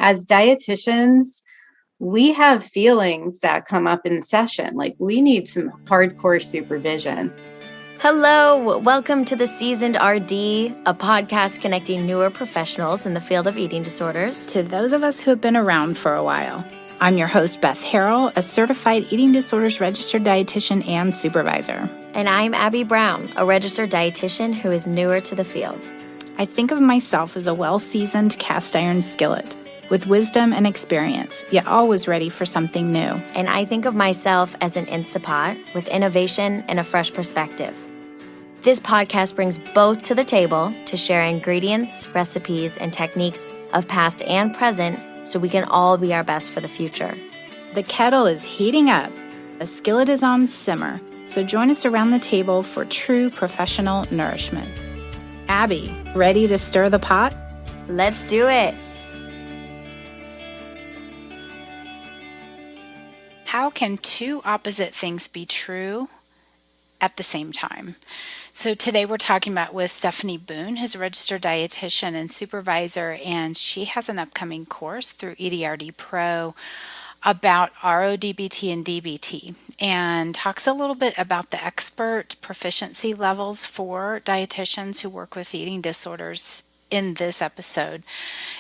as dietitians, we have feelings that come up in session. Like we need some hardcore supervision. Hello, welcome to the Seasoned RD, a podcast connecting newer professionals in the field of eating disorders to those of us who have been around for a while. I'm your host, Beth Harrell, a certified eating disorders registered dietitian and supervisor. And I'm Abby Brown, a registered dietitian who is newer to the field. I think of myself as a well-seasoned cast iron skillet with wisdom and experience, yet always ready for something new. And I think of myself as an Instapot with innovation and a fresh perspective. This podcast brings both to the table to share ingredients, recipes, and techniques of past and present so we can all be our best for the future. The kettle is heating up. The skillet is on simmer. So join us around the table for true professional nourishment. Abby, ready to stir the pot? Let's do it. How can two opposite things be true at the same time? So today we're talking about with Stefanie Boone, who's a registered dietitian and supervisor, and she has an upcoming course through EDRD Pro about RO-DBT and DBT, and talks a little bit about the expert proficiency levels for dietitians who work with eating disorders in this episode.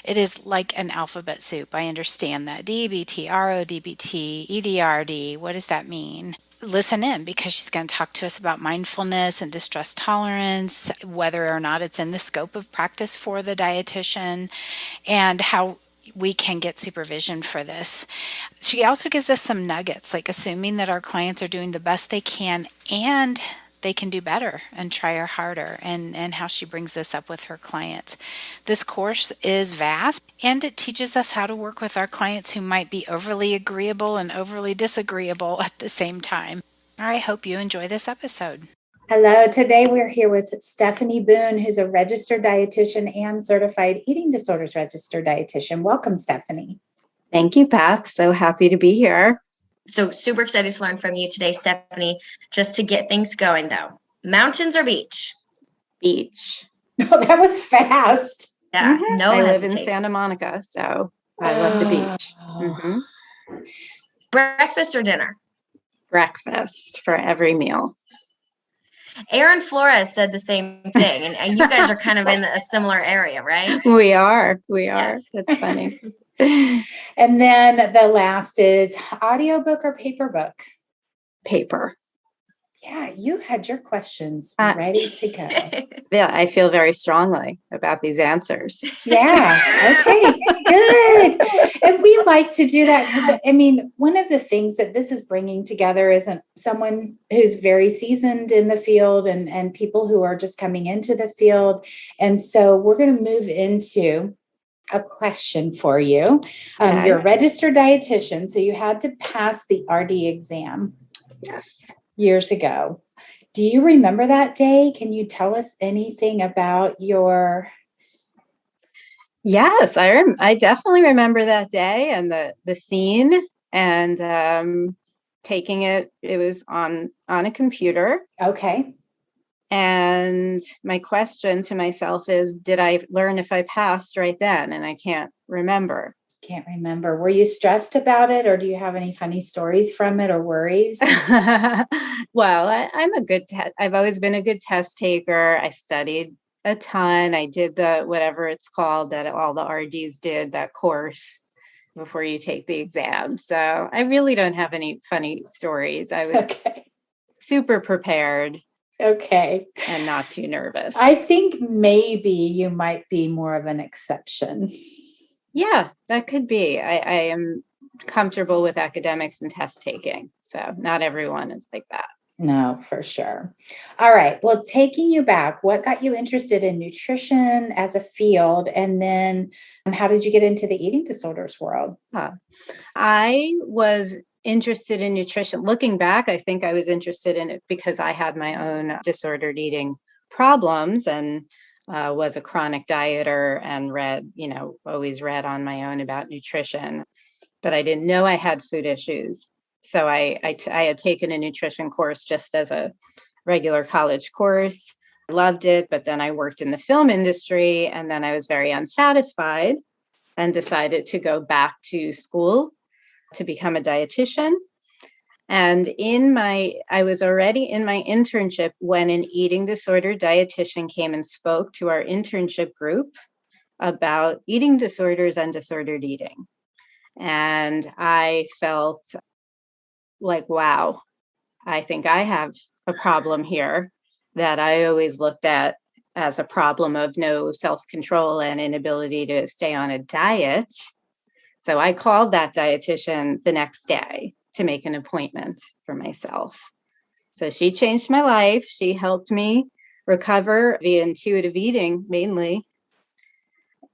It is like an alphabet soup. I understand that. DBT, RO-DBT, EDRD, what does that mean? Listen in, because she's going to talk to us about mindfulness and distress tolerance, whether or not it's in the scope of practice for the dietitian, and how we can get supervision for this. She also gives us some nuggets, like assuming that our clients are doing the best they can and they can do better and try harder, and how she brings this up with her clients. This course is vast, and it teaches us how to work with our clients who might be overly agreeable and overly disagreeable at the same time. I hope you enjoy this episode. Hello, today we're here with Stefanie Boone, who's a registered dietitian and certified eating disorders registered dietitian. Welcome, Stefanie. Thank you, Beth. So happy to be here. So super excited to learn from you today, Stefanie. Just to get things going, though. Mountains or beach? Beach. Oh, that was fast. Yeah, no I hesitation. live in Santa Monica, so I love the beach. Mm-hmm. Breakfast or dinner? Breakfast for every meal. Aaron Flores said the same thing, and you guys are kind of in a similar area, right? We are. Yes. That's funny. And then the last is audiobook or paper book? Paper. Yeah, you had your questions ready to go. Yeah, I feel very strongly about these answers. Yeah. Okay, good. And we like to do that because, I mean, one of the things that this is bringing together is someone who's very seasoned in the field and people who are just coming into the field. And so we're going to move into a question for you. Okay. You're a registered dietitian, so you had to pass the RD exam. Yes. Years ago. Do you remember that day? Can you tell us anything about your... Yes, I definitely remember that day and the scene, and taking it. It was on a computer. Okay. And my question to myself is, did I learn if I passed right then? And I can't remember. Can't remember. Were you stressed about it, or do you have any funny stories from it or worries? Well, I'm a good I've always been a good test taker. I studied a ton. I did the whatever it's called that all the RDs did, that course before you take the exam. So I really don't have any funny stories. I was super prepared. Okay. And not too nervous. I think maybe you might be more of an exception. Yeah, that could be. I am comfortable with academics and test taking. So not everyone is like that. No, for sure. All right. Well, taking you back, what got you interested in nutrition as a field? And then how did you get into the eating disorders world? I was interested in nutrition. Looking back, I think I was interested in it because I had my own disordered eating problems and was a chronic dieter and always read on my own about nutrition, but I didn't know I had food issues. So I had taken a nutrition course just as a regular college course. I loved it, but then I worked in the film industry, and then I was very unsatisfied and decided to go back to school to become a dietitian. And I was already in my internship when an eating disorder dietitian came and spoke to our internship group about eating disorders and disordered eating. And I felt like, wow, I think I have a problem here that I always looked at as a problem of no self-control and inability to stay on a diet. So I called that dietitian the next day to make an appointment for myself. So she changed my life. She helped me recover via intuitive eating mainly.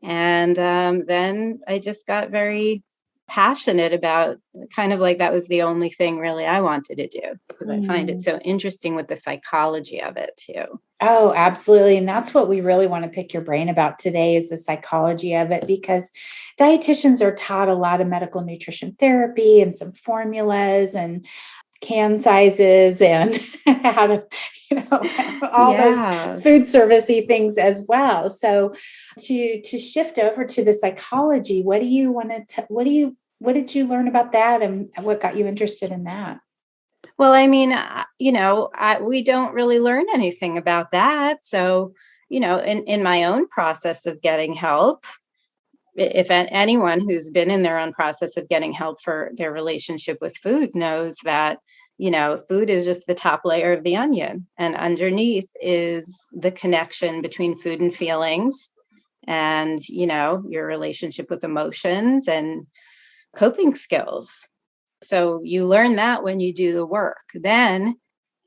And then I just got very passionate about, kind of like that was the only thing really I wanted to do, because I find it so interesting with the psychology of it too. Oh, absolutely. And that's what we really want to pick your brain about today, is the psychology of it, because dietitians are taught a lot of medical nutrition therapy and some formulas and can sizes and how to, all those food servicey things as well. So to shift over to the psychology, what did you learn about that, and what got you interested in that? Well, I mean, we don't really learn anything about that. So, in my own process of getting help, if anyone who's been in their own process of getting help for their relationship with food knows that, food is just the top layer of the onion, and underneath is the connection between food and feelings and, your relationship with emotions and coping skills. So you learn that when you do the work. Then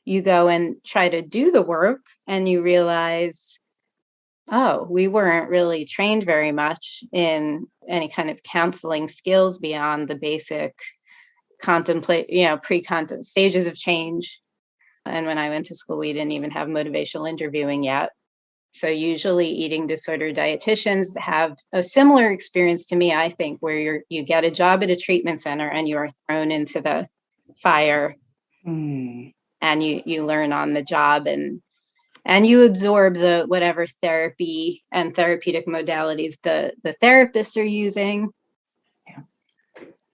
you go and try to do the work and you realize, oh, we weren't really trained very much in any kind of counseling skills beyond the basic pre-content stages of change. And when I went to school, we didn't even have motivational interviewing yet. So usually eating disorder dietitians have a similar experience to me, I think, where you get a job at a treatment center and you are thrown into the fire and you learn on the job and you absorb the whatever therapy and therapeutic modalities the therapists are using.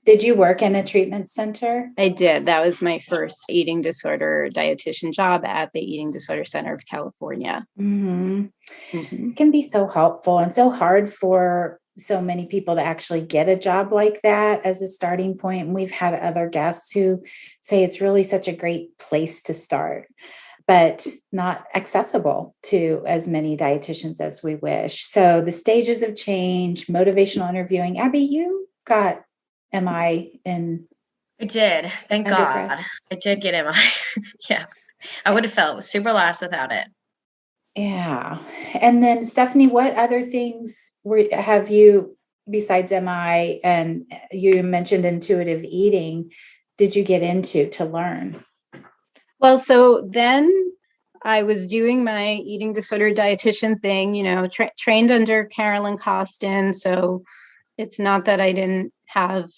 Did you work in a treatment center? I did. That was my first eating disorder dietitian job at the Eating Disorder Center of California. It can be so helpful and so hard for so many people to actually get a job like that as a starting point. And we've had other guests who say it's really such a great place to start, but not accessible to as many dietitians as we wish. So the stages of change, motivational interviewing. Abby, you got MI in? I did. Thank God. I did get MI. Yeah. I would have felt super lost without it. Yeah. And then Stefanie, what other things have you, besides MI, and you mentioned intuitive eating, did you get into to learn? Well, so then I was doing my eating disorder dietitian thing, trained under Carolyn Costin. So it's not that I didn't have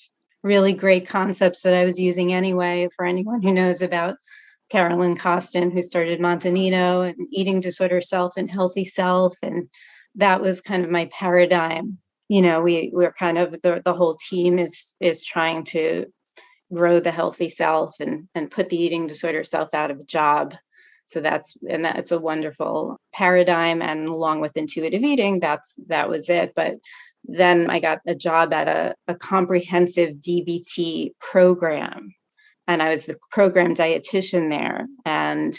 really great concepts that I was using anyway. For anyone who knows about Carolyn Costin, who started Montanino and Eating Disorder Self and Healthy Self. And that was kind of my paradigm. We're kind of, the whole team is trying to grow the healthy self and put the eating disorder self out of a job. So that's a wonderful paradigm. And along with intuitive eating, that was it. But then I got a job at a comprehensive DBT program. And I was the program dietitian there. And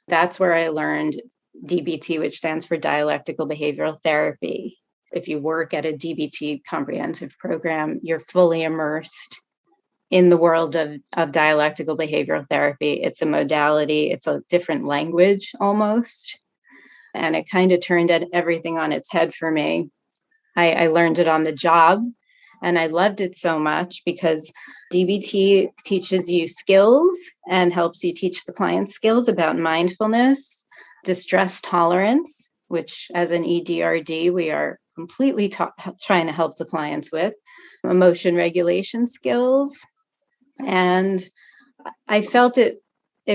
that's where I learned DBT, which stands for dialectical behavioral therapy. If you work at a DBT comprehensive program, you're fully immersed in the world of dialectical behavioral therapy. It's a modality. It's a different language almost. And it kind of turned everything on its head for me. I learned it on the job, and I loved it so much because DBT teaches you skills and helps you teach the client skills about mindfulness, distress tolerance, which as an EDRD, we are completely trying to help the clients with, emotion regulation skills. And I felt it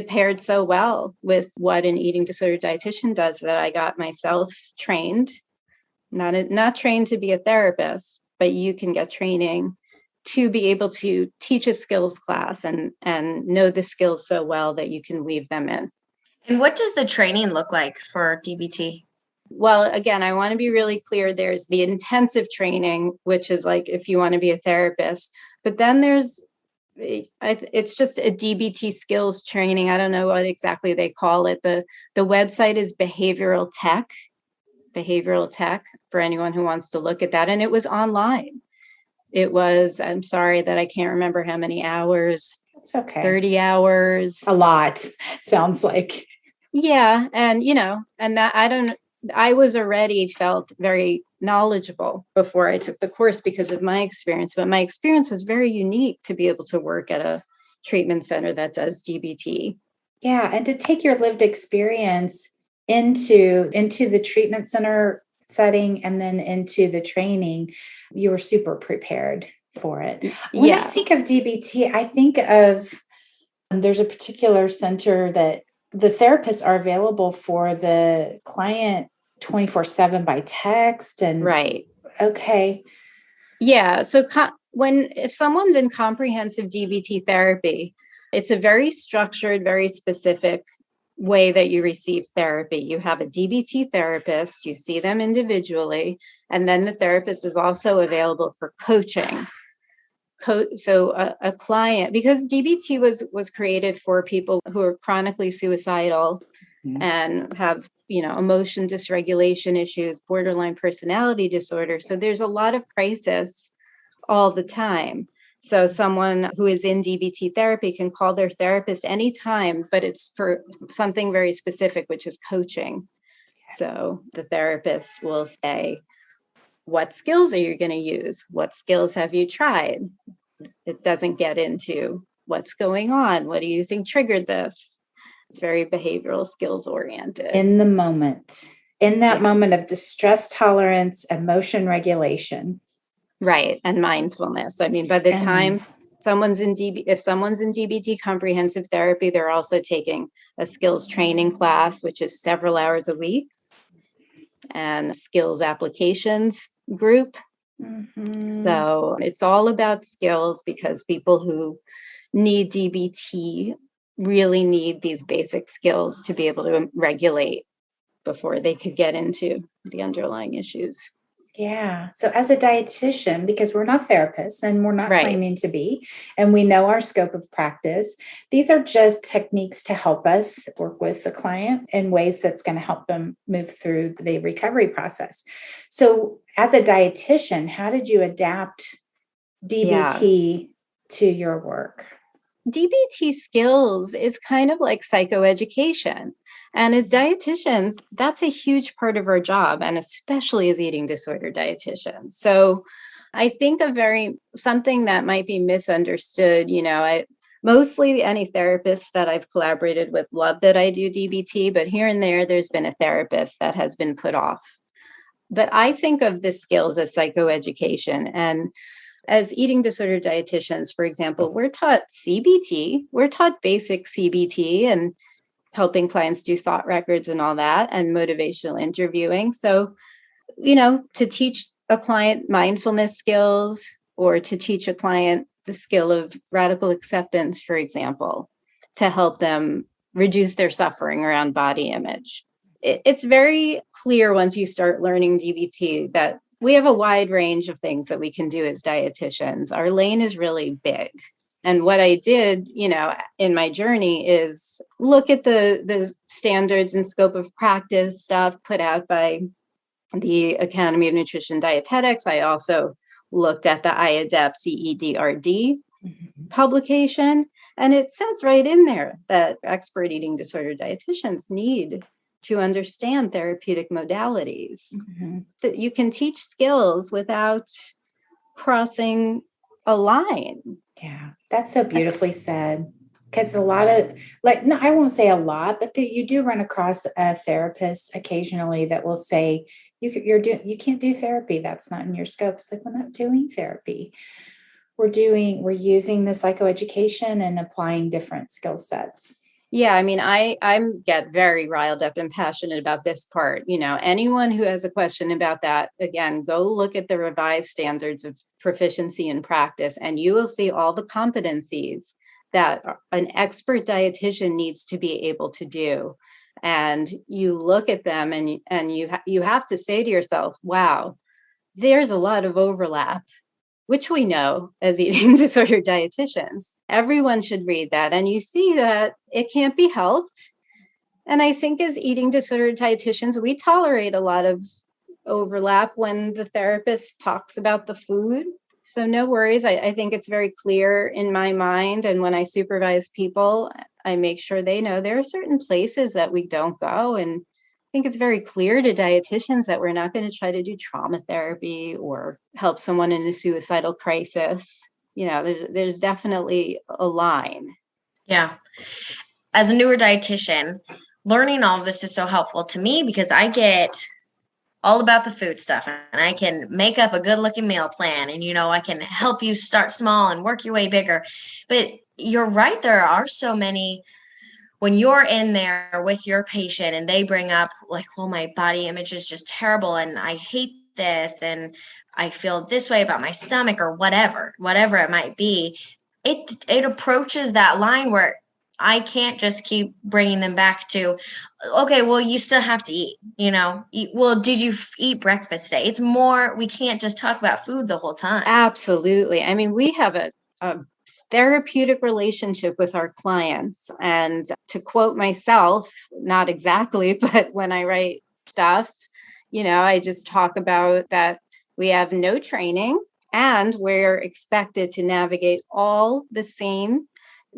paired so well with what an eating disorder dietitian does that I got myself trained. Not trained to be a therapist, but you can get training to be able to teach a skills class and know the skills so well that you can weave them in. And what does the training look like for DBT? Well, again, I want to be really clear. There's the intensive training, which is like if you want to be a therapist, but then it's just a DBT skills training. I don't know what exactly they call it. The website is behavioral tech for anyone who wants to look at that. And it was online. It was, I'm sorry that I can't remember how many hours. It's okay. 30 hours. A lot, sounds like. Yeah. And, and that I was already felt very knowledgeable before I took the course because of my experience, but my experience was very unique to be able to work at a treatment center that does DBT. Yeah. And to take your lived experience into the treatment center setting and then into the training, you were super prepared for it. When I think of DBT, I think of there's a particular center that the therapists are available for the client 24/7 by text and right. Okay. Yeah. So if someone's in comprehensive DBT therapy, it's a very structured, very specific way that you receive therapy. You have a DBT therapist, you see them individually, and then the therapist is also available for coaching. So a client, because DBT was created for people who are chronically suicidal and have, emotion dysregulation issues, borderline personality disorder. So there's a lot of crisis all the time. So someone who is in DBT therapy can call their therapist anytime, but it's for something very specific, which is coaching. So the therapist will say, what skills are you going to use? What skills have you tried? It doesn't get into what's going on. What do you think triggered this? It's very behavioral skills oriented. In the moment, moment of distress tolerance, emotion regulation. Right. And mindfulness. I mean, by the time someone's in DBT comprehensive therapy, they're also taking a skills training class, which is several hours a week, and skills applications group. Mm-hmm. So it's all about skills because people who need DBT really need these basic skills to be able to regulate before they could get into the underlying issues. Yeah. So as a dietitian, because we're not therapists and we're not claiming to be, and we know our scope of practice, these are just techniques to help us work with the client in ways that's going to help them move through the recovery process. So as a dietitian, how did you adapt DBT to your work? DBT skills is kind of like psychoeducation. And as dietitians, that's a huge part of our job, and especially as eating disorder dietitians. So I think something that might be misunderstood, mostly any therapists that I've collaborated with love that I do DBT, but here and there's been a therapist that has been put off. But I think of the skills as psychoeducation. And as eating disorder dietitians, for example, we're taught CBT, we're taught basic CBT and helping clients do thought records and all that, and motivational interviewing. So, to teach a client mindfulness skills or to teach a client the skill of radical acceptance, for example, to help them reduce their suffering around body image. It's very clear once you start learning DBT that we have a wide range of things that we can do as dietitians. Our lane is really big. And what I did, in my journey is look at the standards and scope of practice stuff put out by the Academy of Nutrition Dietetics. I also looked at the IADEP CEDRD publication, and it says right in there that expert eating disorder dietitians need to understand therapeutic modalities. That you can teach skills without crossing a line. Yeah, that's so beautifully said. Because a lot of, no, I won't say a lot, but you do run across a therapist occasionally that will say, you can't do therapy. That's not in your scope. It's like, we're not doing therapy. We're using the psychoeducation and applying different skill sets. Yeah, I mean, I get very riled up and passionate about this part. Anyone who has a question about that, again, go look at the revised standards of proficiency in practice, and you will see all the competencies that an expert dietitian needs to be able to do. And you look at them, and you have to say to yourself, "Wow, there's a lot of overlap," which we know as eating disorder dietitians. Everyone should read that. And you see that it can't be helped. And I think as eating disorder dietitians, we tolerate a lot of overlap when the therapist talks about the food. So no worries. I think it's very clear in my mind. And when I supervise people, I make sure they know there are certain places that we don't go. And I think it's very clear to dietitians that we're not going to try to do trauma therapy or help someone in a suicidal crisis. There's definitely a line. Yeah. As a newer dietitian, learning all of this is so helpful to me because I get all about the food stuff and I can make up a good looking meal plan and, I can help you start small and work your way bigger. But you're right. There are so many when you're in there with your patient and they bring up like, well, my body image is just terrible and I hate this and I feel this way about my stomach or whatever it might be, it approaches that line where I can't just keep bringing them back to, okay, well, you still have to eat, well, did you eat breakfast today? It's more, we can't just talk about food the whole time. Absolutely. I mean, we have a therapeutic relationship with our clients. And to quote myself, not exactly, but when I write stuff, I just talk about that we have no training and we're expected to navigate all the same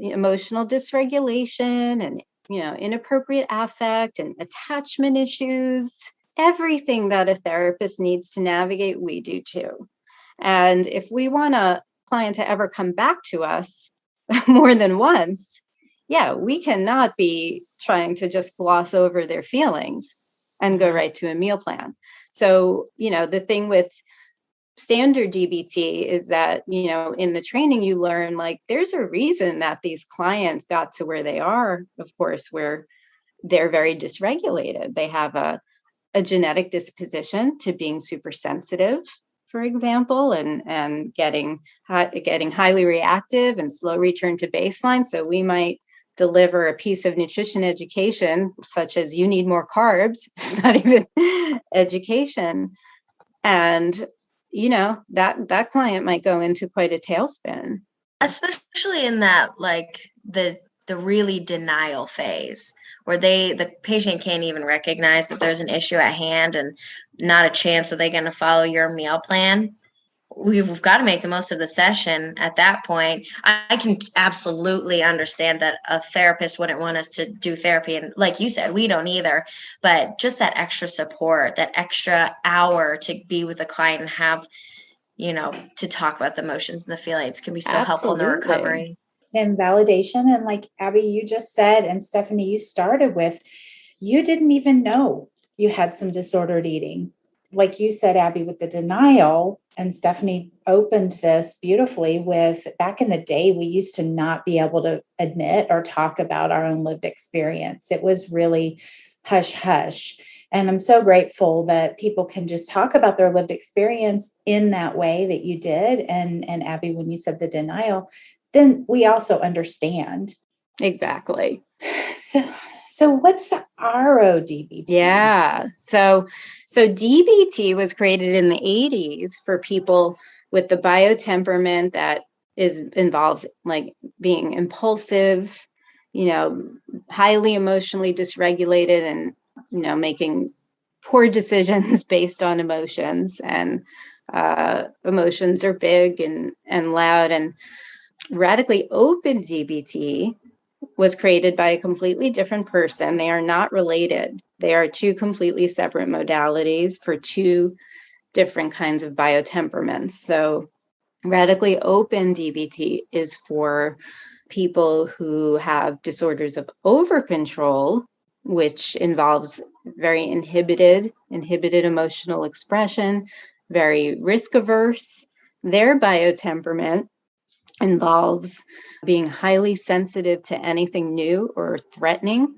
emotional dysregulation and, inappropriate affect and attachment issues. Everything that a therapist needs to navigate, we do too. And if we want a client to ever come back to us more than once, we cannot be trying to just gloss over their feelings and go right to a meal plan. So, the thing with standard DBT is that, in the training you learn, like, there's a reason that these clients got to where they are, of course, where they're very dysregulated. They have a genetic disposition to being super sensitive, for example, and getting highly reactive and slow return to baseline. So we might deliver a piece of nutrition education, such as you need more carbs. It's not even education. And, that client might go into quite a tailspin. Especially in that, like the really denial phase where the patient can't even recognize that there's an issue at hand and not a chance are they going to follow your meal plan. We've got to make the most of the session at that point. I can absolutely understand that a therapist wouldn't want us to do therapy. And like you said, we don't either, but just that extra support, that extra hour to be with a client and have, to talk about the emotions and the feelings can be so helpful in the recovery. And validation. And like Abby, you just said, and Stefanie, you started with, you didn't even know you had some disordered eating. Like you said, Abby, with the denial, and Stefanie opened this beautifully with, back in the day, we used to not be able to admit or talk about our own lived experience. It was really hush hush. And I'm so grateful that people can just talk about their lived experience in that way that you did. And Abby, when you said the denial, then we also understand. Exactly. So what's RO-DBT? Yeah. So DBT was created in the 80s for people with the biotemperament that involves like being impulsive, highly emotionally dysregulated and, making poor decisions based on emotions, and emotions are big and loud. And radically open DBT was created by a completely different person. They are not related. They are two completely separate modalities for two different kinds of biotemperaments. So radically open DBT is for people who have disorders of overcontrol, which involves very inhibited emotional expression, very risk averse. Their biotemperament involves being highly sensitive to anything new or threatening,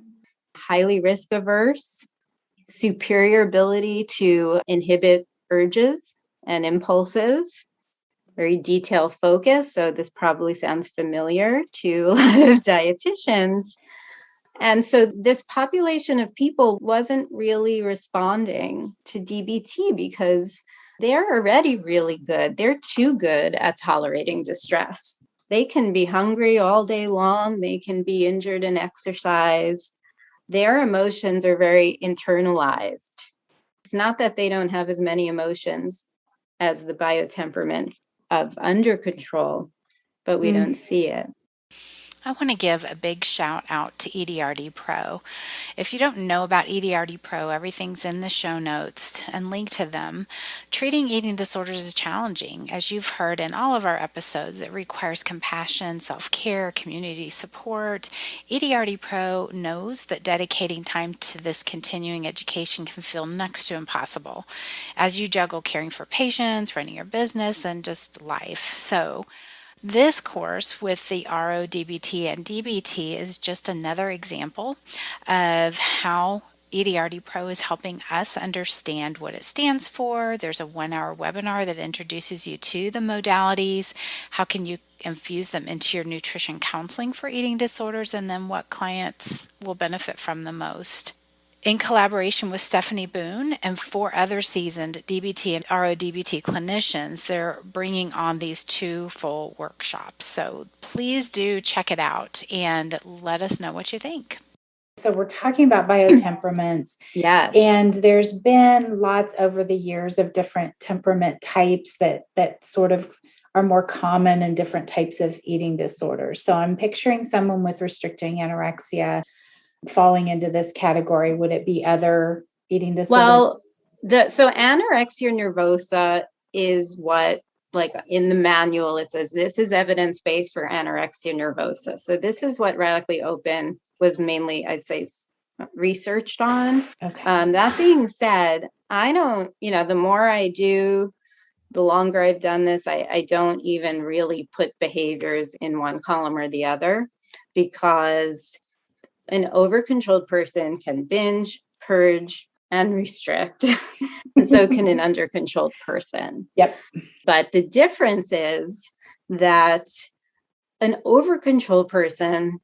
highly risk averse, superior ability to inhibit urges and impulses, very detail focused. So this probably sounds familiar to a lot of dietitians. And so this population of people wasn't really responding to DBT because they're already really good. They're too good at tolerating distress. They can be hungry all day long. They can be injured in exercise. Their emotions are very internalized. It's not that they don't have as many emotions as the biotemperament of under control, but we don't see it. I want to give a big shout out to EDRD Pro. If you don't know about EDRD Pro, everything's in the show notes and linked to them. Treating eating disorders is challenging. As you've heard in all of our episodes, it requires compassion, self-care, community support. EDRD Pro knows that dedicating time to this continuing education can feel next to impossible as you juggle caring for patients, running your business, and just life. So, this course with the RO-DBT and DBT is just another example of how EDRD Pro is helping us understand what it stands for. There's a 1-hour webinar that introduces you to the modalities. How can you infuse them into your nutrition counseling for eating disorders, and then what clients will benefit from the most. In collaboration with Stefanie Boone and 4 other seasoned DBT and RO-DBT clinicians, they're bringing on these 2 full workshops. So please do check it out and let us know what you think. So we're talking about biotemperaments. Yes. And there's been lots over the years of different temperament types that sort of are more common in different types of eating disorders. So I'm picturing someone with restricting anorexia falling into this category. Would it be other eating disorders? Well, so anorexia nervosa is what, like in the manual, it says this is evidence-based for anorexia nervosa. So this is what Radically Open was mainly, I'd say, researched on. Okay. That being said, I don't, the more I do, the longer I've done this, I don't even really put behaviors in one column or the other, because an over-controlled person can binge, purge, and restrict. And so can an under-controlled person. Yep. But the difference is that an over-controlled person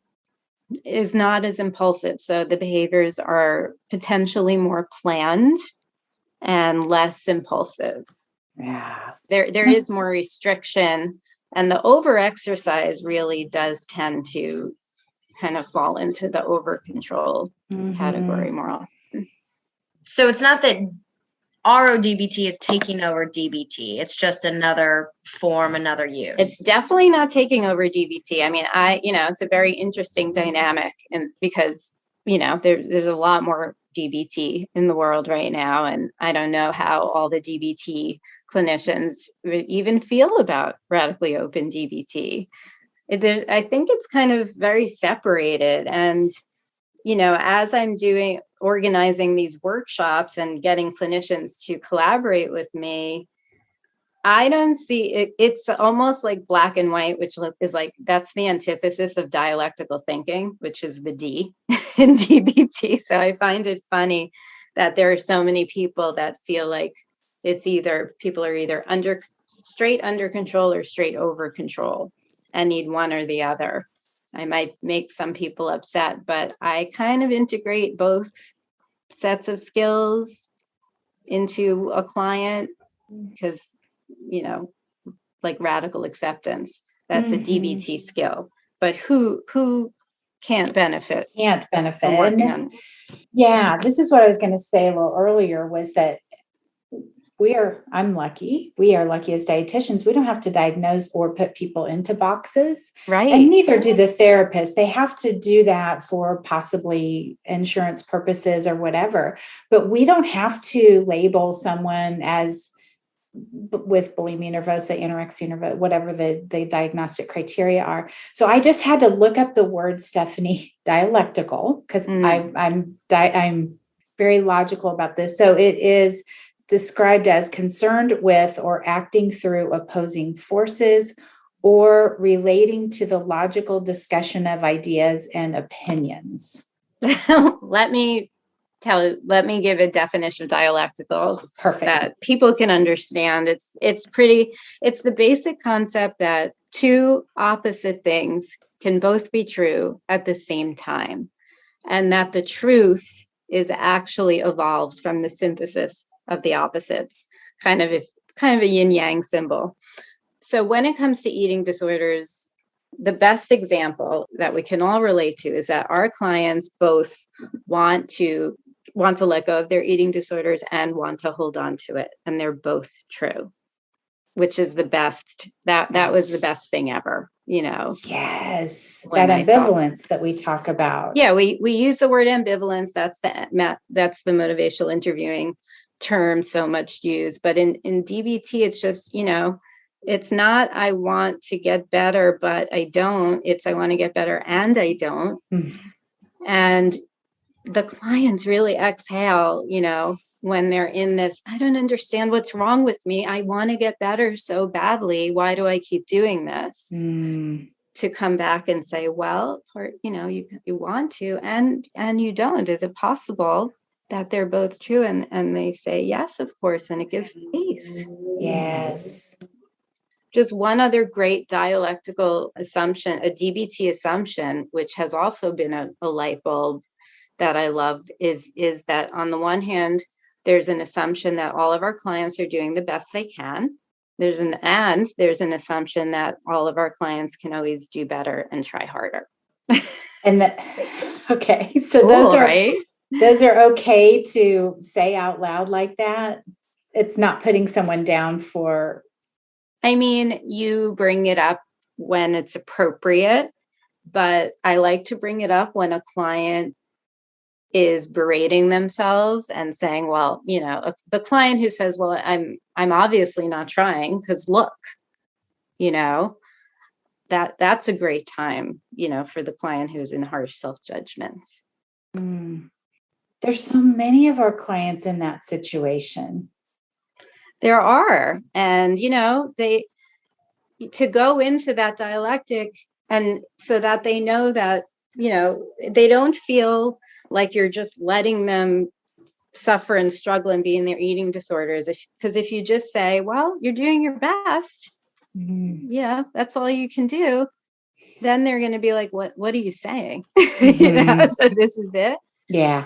is not as impulsive. So the behaviors are potentially more planned and less impulsive. Yeah. There is more restriction. And the over-exercise really does tend to kind of fall into the over-control category more often. So it's not that RO-DBT is taking over DBT. It's just another form, another use. It's definitely not taking over DBT. I mean, it's a very interesting dynamic, and because, there's a lot more DBT in the world right now. And I don't know how all the DBT clinicians even feel about Radically Open DBT. I think it's kind of very separated. And, as I'm organizing these workshops and getting clinicians to collaborate with me, I don't see it. It's almost like black and white, which is like, that's the antithesis of dialectical thinking, which is the D in DBT. So I find it funny that there are so many people that feel like people are either straight under control or straight over control, and need one or the other. I might make some people upset, but I kind of integrate both sets of skills into a client because, like radical acceptance, that's a DBT skill, but who can't benefit? Can't benefit. And this is what I was going to say a little earlier, was that I'm lucky. We are lucky as dietitians. We don't have to diagnose or put people into boxes. Right. And neither do the therapists. They have to do that for possibly insurance purposes or whatever. But we don't have to label someone as with bulimia nervosa, anorexia nervosa, whatever the diagnostic criteria are. So I just had to look up the word, Stefanie, dialectical, because I'm very logical about this. So it is described as concerned with or acting through opposing forces or relating to the logical discussion of ideas and opinions? Let me give a definition of dialectical. Perfect. That people can understand. It's the basic concept that two opposite things can both be true at the same time, and that the truth is actually evolves from the synthesis of the opposites, kind of a yin yang symbol. So when it comes to eating disorders, the best example that we can all relate to is that our clients both want to let go of their eating disorders and want to hold on to it. And they're both true, which is the best. That was the best thing ever, Yes. That ambivalence that we talk about. Yeah, we use the word ambivalence. That's the motivational interviewing term so much used. But in DBT, it's just, it's not I want to get better, but I don't. It's I want to get better and I don't. Mm-hmm. And the clients really exhale, when they're in this, I don't understand what's wrong with me. I want to get better so badly. Why do I keep doing this? To come back and say, well, you want to, and you don't. Is it possible that they're both true? And they say, yes, of course. And it gives peace. Yes. Just one other great dialectical assumption, a DBT assumption, which has also been a light bulb that I love, is that on the one hand, there's an assumption that all of our clients are doing the best they can. There's an assumption that all of our clients can always do better and try harder. Okay. So cool, those are okay to say out loud like that. It's not putting someone down for. You bring it up when it's appropriate, but I like to bring it up when a client is berating themselves and saying, well, the client who says, well, I'm obviously not trying because look, that's a great time, for the client who's in harsh self-judgment. There's so many of our clients in that situation. There are. And, they to go into that dialectic and so that they know that, they don't feel like you're just letting them suffer and struggle and be in their eating disorders. Because if you just say, well, you're doing your best, yeah, that's all you can do, then they're going to be like, what are you saying? So this is it. Yeah.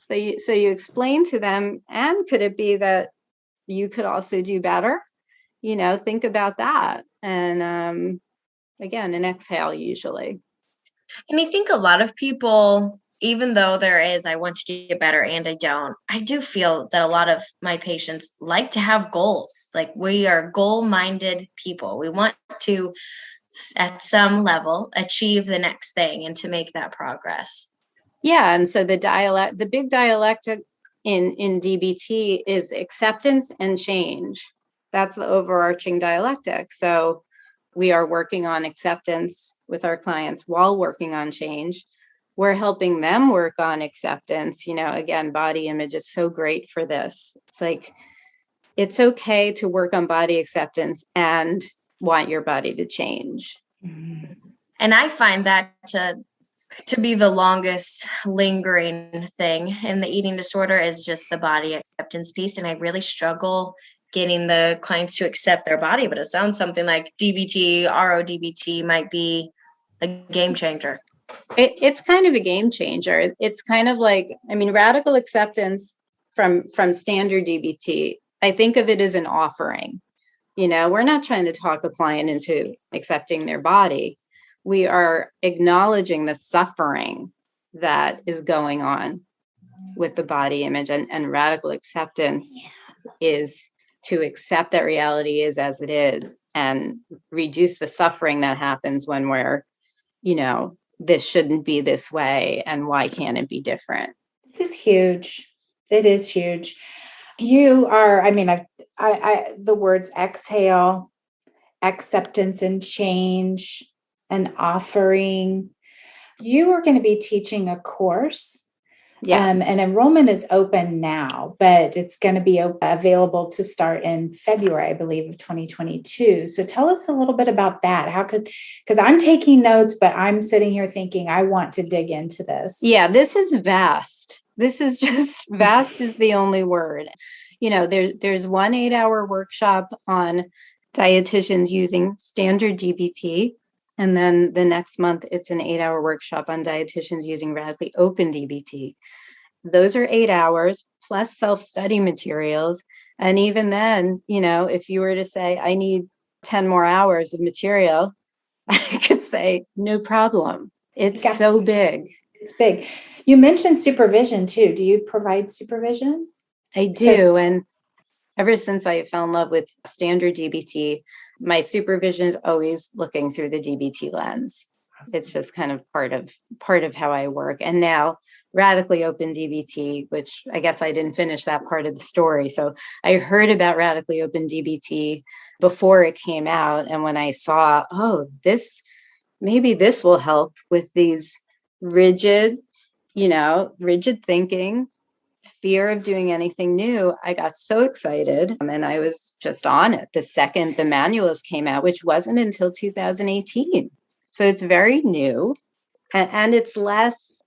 So you explain to them, and could it be that you could also do better? Think about that. And again, an exhale usually. And I think a lot of people, even though there is, I want to get better and I don't, I do feel that a lot of my patients like to have goals. Like, we are goal-minded people. We want to, at some level, achieve the next thing and to make that progress. Yeah. And so the big dialectic in DBT is acceptance and change. That's the overarching dialectic. So we are working on acceptance with our clients while working on change. We're helping them work on acceptance. Again, body image is so great for this. It's like, it's okay to work on body acceptance and want your body to change. And I find that to be the longest lingering thing in the eating disorder is just the body acceptance piece. And I really struggle getting the clients to accept their body, but it sounds something like DBT, RO-DBT might be a game changer. It's kind of a game changer. It's kind of like, radical acceptance from standard DBT. I think of it as an offering. We're not trying to talk a client into accepting their body. We are acknowledging the suffering that is going on with the body image, and radical acceptance is to accept that reality is as it is and reduce the suffering that happens when we're, this shouldn't be this way and why can't it be different? This is huge. It is huge. You are, I the words exhale, acceptance and change, and offering. You are going to be teaching a course Yes. And enrollment is open now, but it's going to be available to start in February, I believe, of 2022. So tell us a little bit about that. Because I'm taking notes, but I'm sitting here thinking I want to dig into this. Yeah, this is vast. This is just vast is the only word. There's one 8-hour workshop on dietitians using standard DBT. And then the next month, it's an 8-hour workshop on dietitians using radically open DBT. Those are 8 hours plus self-study materials. And even then, if you were to say, I need 10 more hours of material, I could say, no problem. It's so big. It's big. You mentioned supervision too. Do you provide supervision? I do. And ever since I fell in love with standard DBT, my supervision is always looking through the DBT lens. Awesome. It's just kind of part of how I work. And now radically open DBT, which I guess I didn't finish that part of the story. So I heard about radically open DBT before it came out. And when I saw, maybe this will help with these rigid thinking, fear of doing anything new, I got so excited. And I was just on it the second the manuals came out, which wasn't until 2018. So it's very new, and it's less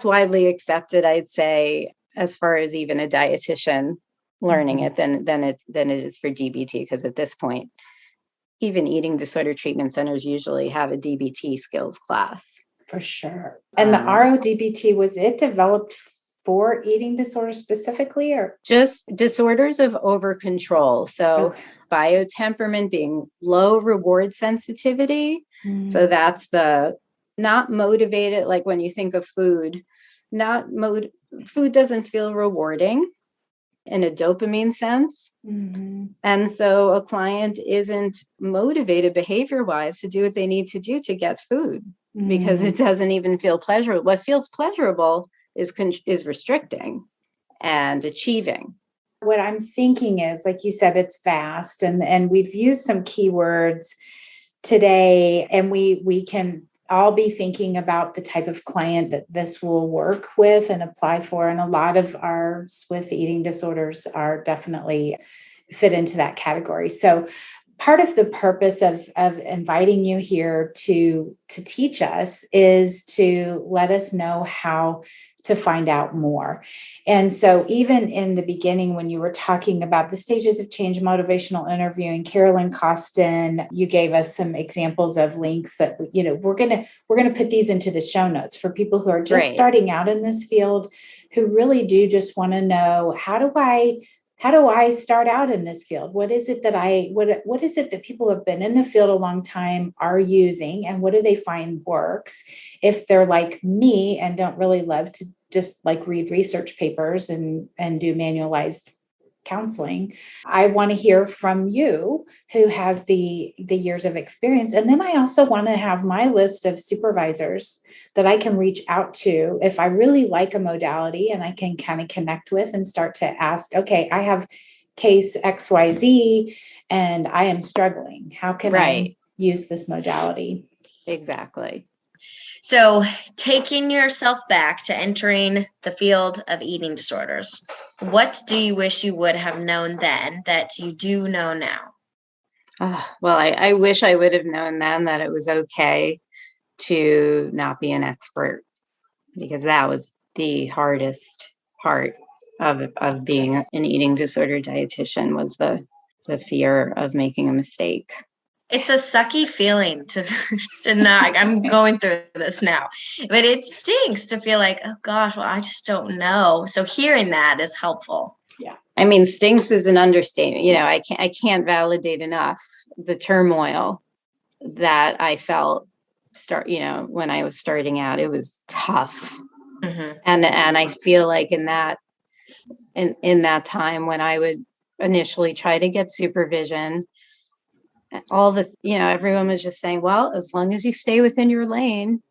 widely accepted, I'd say, as far as even a dietitian learning it than it is for DBT, because at this point, even eating disorder treatment centers usually have a DBT skills class. For sure. And the RO-DBT, was it developed for eating disorders specifically, or just disorders of over control? So biotemperament being low reward sensitivity. So that's the not motivated, like when you think of food, food doesn't feel rewarding in a dopamine sense. And so a client isn't motivated behavior-wise to do what they need to do to get food because it doesn't even feel pleasurable. What feels pleasurable is restricting and achieving. What I'm thinking is, like you said, it's vast, and we've used some keywords today, and we can all be thinking about the type of client that this will work with and apply for. And a lot of ours with eating disorders are definitely fit into that category. So part of the purpose of inviting you here to teach us is to let us know how to find out more. And so even in the beginning, when you were talking about the stages of change, motivational interviewing, Carolyn Costin, you gave us some examples of links that, we're going to put these into the show notes for people who are just starting out in this field, who really do just want to know, how do I start out in this field? What is it that people who have been in the field a long time are using, and what do they find works? If they're like me and don't really love to just like read research papers and do manualized counseling, I want to hear from you who has the years of experience. And then I also want to have my list of supervisors that I can reach out to if I really like a modality and I can kind of connect with and start to ask, okay, I have case XYZ and I am struggling. How can I use this modality? Exactly. So taking yourself back to entering the field of eating disorders, what do you wish you would have known then that you do know now? Well, I wish I would have known then that it was okay to not be an expert, because that was the hardest part of being an eating disorder dietitian, was the fear of making a mistake. It's a sucky feeling to not, I'm going through this now, but it stinks to feel like, oh gosh, well, I just don't know. So hearing that is helpful. Yeah. I mean, stinks is an understatement. I can't validate enough the turmoil that I felt when I was starting out. It was tough. Mm-hmm. And I feel like in that time when I would initially try to get supervision, everyone was just saying, well, as long as you stay within your lane,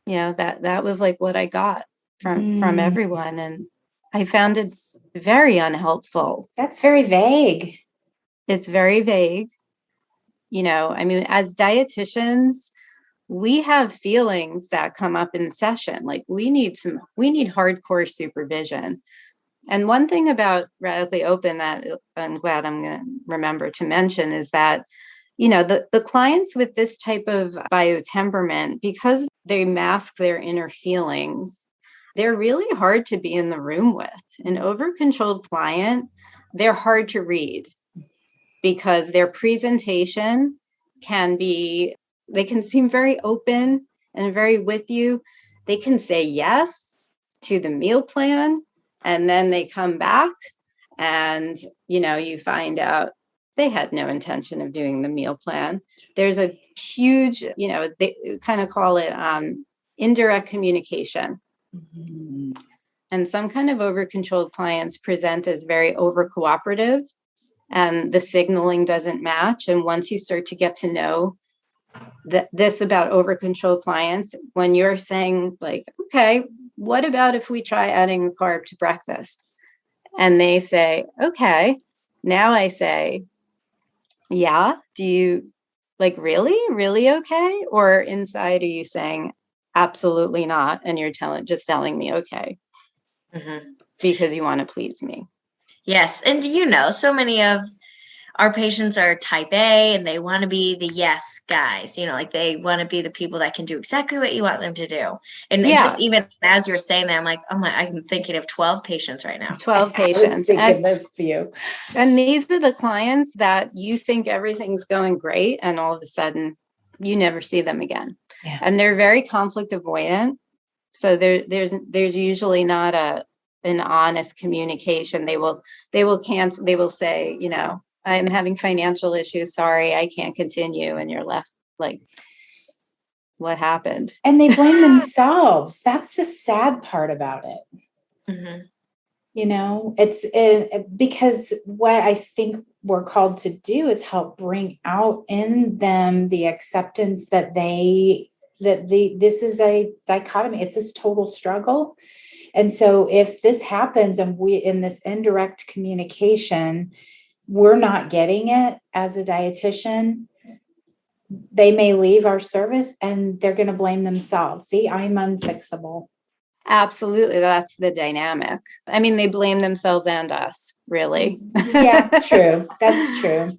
that was like what I got from everyone. And I found it very unhelpful. That's very vague. It's very vague. I mean, as dietitians, we have feelings that come up in session. Like we need hardcore supervision. And one thing about Radically Open that I'm glad I'm going to remember to mention is that, the clients with this type of biotemperament, because they mask their inner feelings, they're really hard to be in the room with. An over-controlled client, they're hard to read because their presentation they can seem very open and very with you. They can say yes to the meal plan, and then they come back and, you find out they had no intention of doing the meal plan. There's a huge, they kind of call it indirect communication. Mm-hmm. And some kind of over-controlled clients present as very over-cooperative, and the signaling doesn't match. And once you start to get to know this about over-controlled clients, when you're saying like, okay, what about if we try adding a carb to breakfast? And they say, okay. Now I say, yeah, do you like really okay? Or inside are you saying, absolutely not? And you're just telling me, okay, because you want to please me. Yes. And so many of our patients are type A and they want to be the yes guys, like they want to be the people that can do exactly what you want them to do. And just even as you're saying that, I'm like, oh my, I'm thinking of 12 patients right now. 12 patients. And these are the clients that you think everything's going great, and all of a sudden you never see them again. Yeah. And they're very conflict avoidant. So there's usually not an honest communication. They will cancel. They will say, I'm having financial issues. Sorry, I can't continue. And you're left like, what happened? And they blame themselves. That's the sad part about it. Mm-hmm. It's because what I think we're called to do is help bring out in them the acceptance that this is a dichotomy. It's this total struggle. And so if this happens and we, in this indirect communication, we're not getting it as a dietitian, they may leave our service and they're going to blame themselves. See, I'm unfixable. Absolutely. That's the dynamic. I mean, they blame themselves and us, really. Yeah, true. That's true.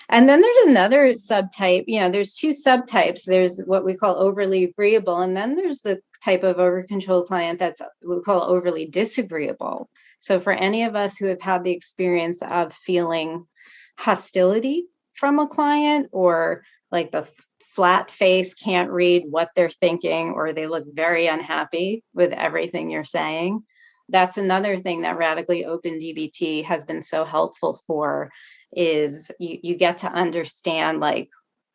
And then there's another subtype, there's two subtypes. There's what we call overly agreeable. And then there's the type of over-controlled client that's what we call overly disagreeable. So for any of us who have had the experience of feeling hostility from a client, or like the flat face, can't read what they're thinking, or they look very unhappy with everything you're saying, that's another thing that Radically Open DBT has been so helpful for, is you get to understand like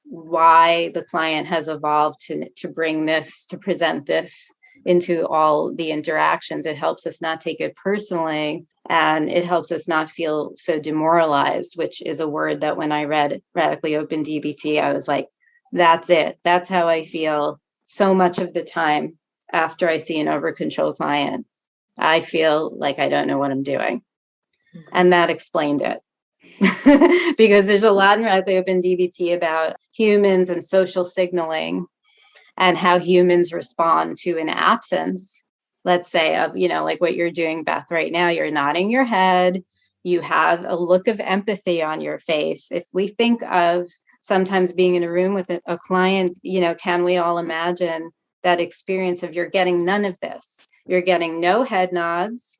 why the client has evolved to bring this, to present this into all the interactions. It helps us not take it personally, and it helps us not feel so demoralized, which is a word that when I read Radically Open DBT, I was like, that's it. That's how I feel so much of the time after I see an over-controlled client. I feel like I don't know what I'm doing. And that explained it. Because there's a lot in Radically Open DBT about humans and social signaling, and how humans respond to an absence, let's say, of, like what you're doing, Beth, right now. You're nodding your head. You have a look of empathy on your face. If we think of sometimes being in a room with a client, can we all imagine that experience of you're getting none of this? You're getting no head nods,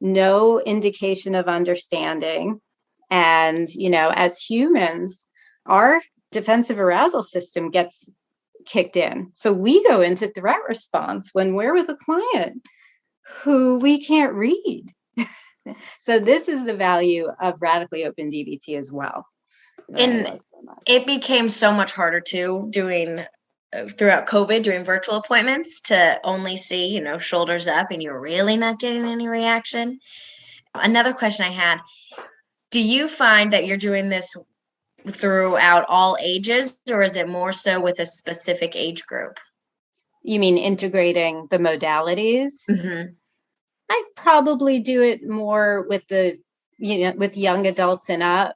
no indication of understanding. And, as humans, our defensive arousal system gets kicked in. So we go into threat response when we're with a client who we can't read. So this is the value of Radically Open DBT as well. And it became so much harder too, doing throughout COVID, doing virtual appointments, to only see, shoulders up, and you're really not getting any reaction. Another question I had, do you find that you're doing this throughout all ages, or is it more so with a specific age group? You mean integrating the modalities? Mm-hmm. I probably do it more with with young adults and up.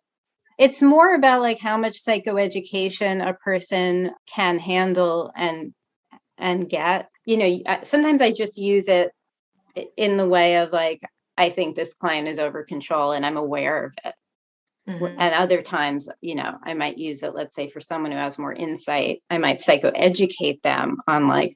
it's more about like how much psychoeducation a person can handle and get. Sometimes I just use it in the way of like, I think this client is over control and I'm aware of it. Mm-hmm. And other times, I might use it, let's say for someone who has more insight, I might psychoeducate them on like,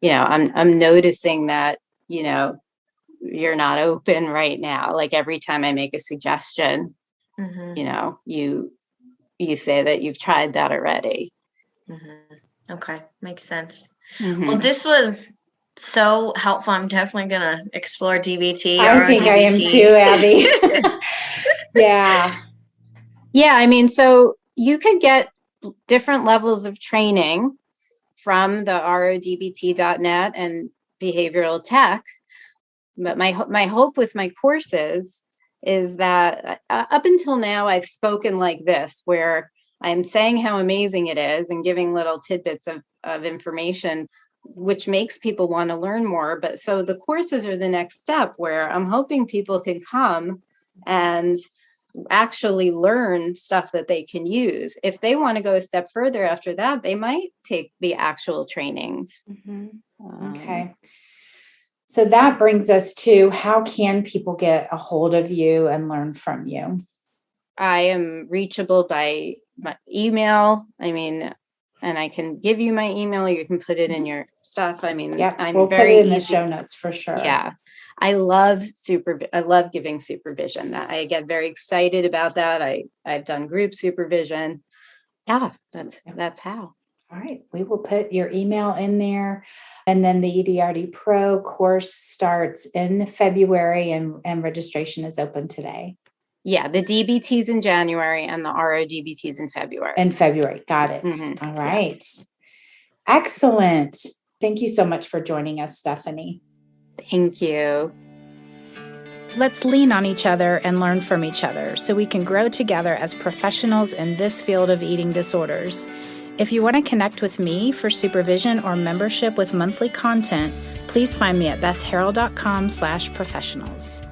I'm noticing that, you're not open right now. Like every time I make a suggestion, mm-hmm. You say that you've tried that already. Mm-hmm. Okay. Makes sense. Mm-hmm. Well, this was so helpful. I'm definitely going to explore DBT. I think I am too, Abby. Yeah. Yeah. I mean, so you could get different levels of training from the RO-DBT.net and behavioral tech. But my hope with my courses is that up until now, I've spoken like this, where I'm saying how amazing it is and giving little tidbits of information, which makes people want to learn more. But so the courses are the next step, where I'm hoping people can come and actually learn stuff that they can use. If they want to go a step further after that, they might take the actual trainings. Mm-hmm. Okay. So that brings us to, how can people get a hold of you and learn from you? I am reachable by my email. I mean, and I can give you my email. You can put it in your stuff. I mean, we'll put it in the show notes for sure. Yeah. I love giving supervision. I get very excited about that. I've done group supervision. Yeah, that's how. All right. We will put your email in there. And then the EDRD Pro course starts in February and registration is open today. Yeah, the DBT's in January and the RO-DBT's in February. Got it. Mm-hmm. All right. Yes. Excellent. Thank you so much for joining us, Stefanie. Thank you. Let's lean on each other and learn from each other so we can grow together as professionals in this field of eating disorders. If you want to connect with me for supervision or membership with monthly content, please find me at bethharrell.com/professionals.